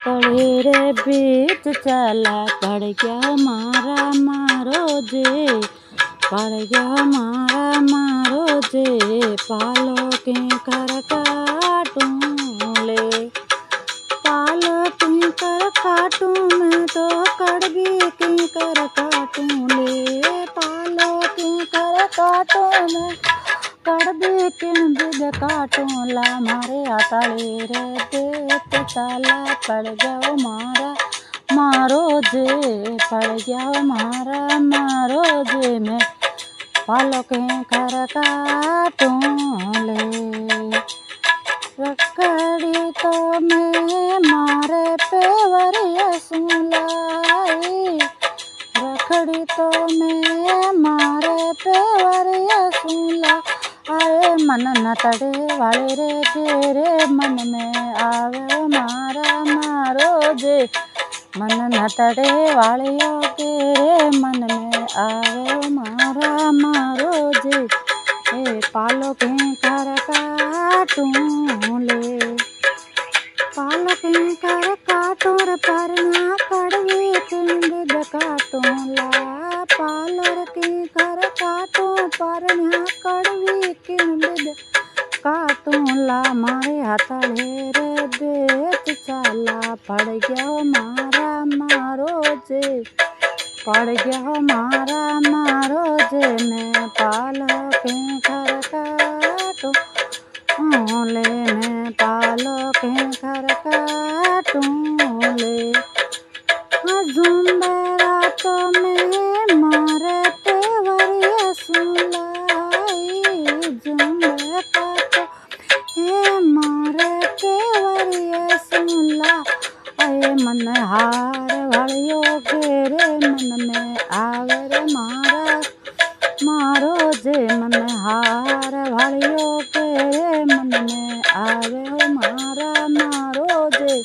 तड़े रे बीच चला पड़ गया मारा मारो जे, पड़ गया मारा मारो जे, पालो के कर काटूं ले, पालो के कर काटूं मैं तो कड़वी के कर काटूं ले, पालो के कर काटूं मैं कड़वी के बिद काटूं ला, मारे आताड़े रे देत चाला पड़ गया मारा मारो जे, पड़ गया मारा मारो जे, मैं पालो के कर काटूं ले, रखड़ी तो मैं मारे पेवरिया सुलाई, रखड़ी तो मैं मारे पेवरिया सुला, आए मन न तड़े वाले रे तेरे मन में आवे मारा मारो जे, मन न तड़े वालियों के रे मन में आवे मारा मारो जे, ए पालो के कर काटूं ले, पालो के कर काटूं रे परना कड़वी के बिद काटूं ला, पालो के कर काटूं परना कड़वी के बिद काटूं ला, मारे हाथड़े रे देत चाला पड़ गया मारा मारो जे, पड़ गया मारा मारो जे, मैं पालो के कर काटूं ले, मैं पालो के कर काटूं ले, झुंबे रातों में मारे पेवरिया सुलाई, झुंबे रातों में मारे पेवरिया सुला, आए मन हार वालियों के रे मन में आवे रे मारा मारो जे, मन हार वालियों के रे मन में आवे हो मारा मारो जे,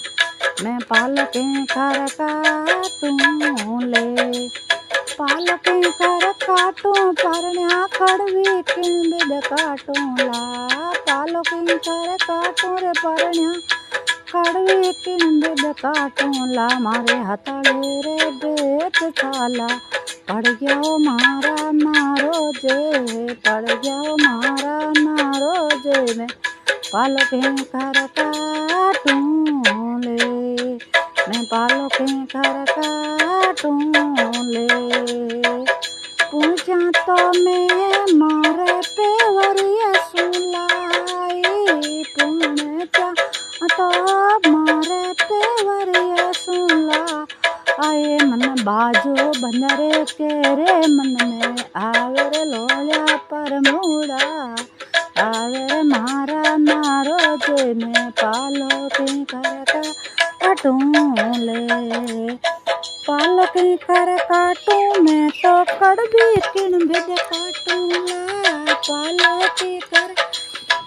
मैं पालो के कर काटूं ले, पालो के कर काटूं परण्या कड़वी के बिद काटूं ला, पालो के कर काटूं रे परण्या कड़वी के बिद काटूं ला, मारे हथड़े रे देत चाला पड़ गया मारा मारो जे, पड़ गया मारा मारो जे, मैं पालो के कर काटूं ले, मैं पालो के कर काटूं ले, पूजा तो मैं मारे पेवरिया सुलाई, पूजा तो मारे पेवरिया सुला, आए मन बाजो बंदरे के रे मन में आवे रे लोलिया पर मुड़ा, आवे रे मारा मारो जे, मैं पालो के कर काटूं ले, पालो के कर काटूं मैं तो कड़वी किन बिद काटूं ला, पालो के कर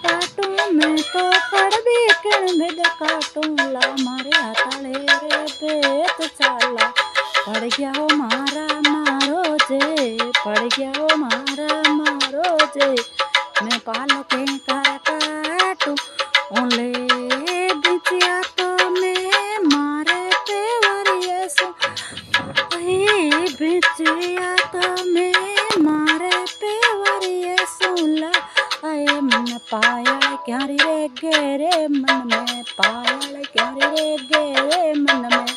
काटूं मैं तो कड़वी किन बिद काटूं ला, मारे हाथड़े रे देत चाला पड़ गया मारा मारो जे, पड़ गया मारा मारो जे, मैं पालो के कर काटूं ले, बिटिया तो मैं मारे पेवरिया सुलाई, बिटिया तो मैं मारे पेवरिया सुला, आए मन पायल क्यारी रे गेरे मन में, पायल क्यारी रे गेरे मन में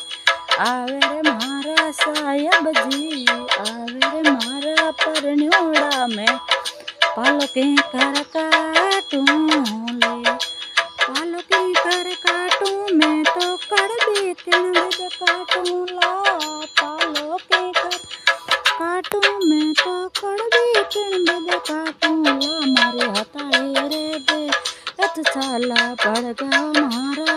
आवे रे मारा सायब जी, आवे रे मारा परन्योड़ा में पालो के कर काटूं ले, पालो के कर काटूं मैं तो कड़वी किन बिद काटूं ला, पालो के कर काटूं मैं तो कड़वी किन बिद काटूं ला, मारे हथड़े रे देत चाला पड़ गया मारा